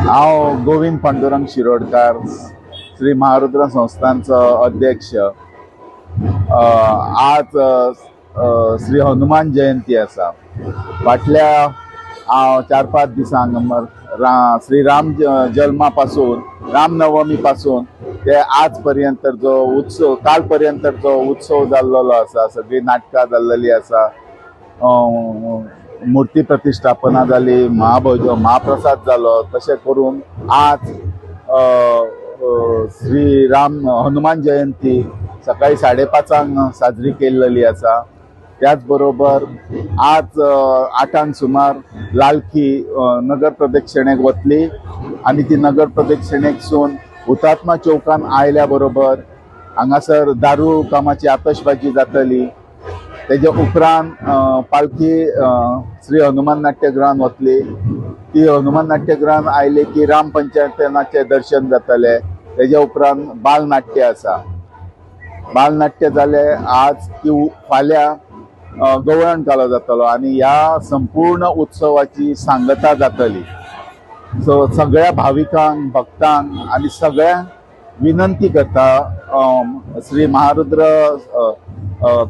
हांव गोविंद पांडुरंग शिरोडकार, श्री महारुद्र संस्थांचो अध्यक्ष। आज श्री हनुमान जयंती आसा। फाटल्या 4-5 दिसांक श्री राम जल्मा पासून, रामनवमी पासून ते आज पर्यंत जो उत्सव, काल पर्यंत जो उत्सव जाल्लो आसा, सगळी नाटकां जाल्लेली आसा, मूर्ती प्रतिष्ठापना जाली, महाप्रसाद जालो। तशें करून आज श्री राम हनुमान जयंती सकाळी 5:30 साजरी केल्ली आसा। त्याच बरोबर आज 8 सुमार लालकी नगर प्रदक्षिणेक वतली आणि ती नगर प्रदक्षिणेकसून हुतात्मा चौकान आयल्या बरोबर हांगासर दारू कामाची आतशबाजी जातली। तेजे उपरांत पालखी श्री हनुमान नाट्यगृहान वतली। ती हनुमान नाट्यगृहान आयले की राम पंचायतनाचे दर्शन जातले। तेजे उपरांत बालनाट्य आसा। बालनाट्य जाले आज की फाल्यां गवळण कालो जातलो आणि ह्या संपूर्ण उत्सवाची सांगता जातली। सो सगळ्या भाविकांक, भक्तांक आणि सगळ्यांक विनंती करता, श्री महारुद्र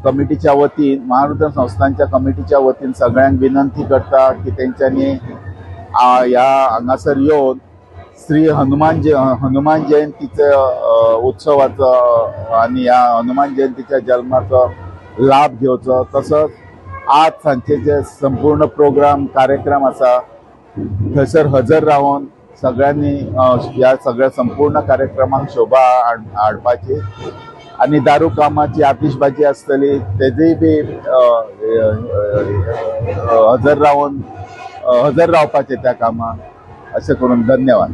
कमिटीच्या वतीन, महारुद्र संस्थांच्या कमिटीच्या वतीन सगळ्यांक विनंती करता की तेंच्यांनी ह्या हांगासर येवन श्री हनुमान जयंतीचे उत्सवाचो आणि ह्या हनुमान जयंतीच्या जल्माचो लाभ घेवचो। तसोच आज सांजचे जे संपूर्ण कार्यक्रम आसा थंयसर हजर रावन सगळ्यांनी ह्या सगळ्या संपूर्ण कार्यक्रमांक शोभा हाडपाची आणि दारू कामाची आतिशबाजी आसतली तेजूय बी हजर रावपाचे त्या कामाक। अशें करून धन्यवाद।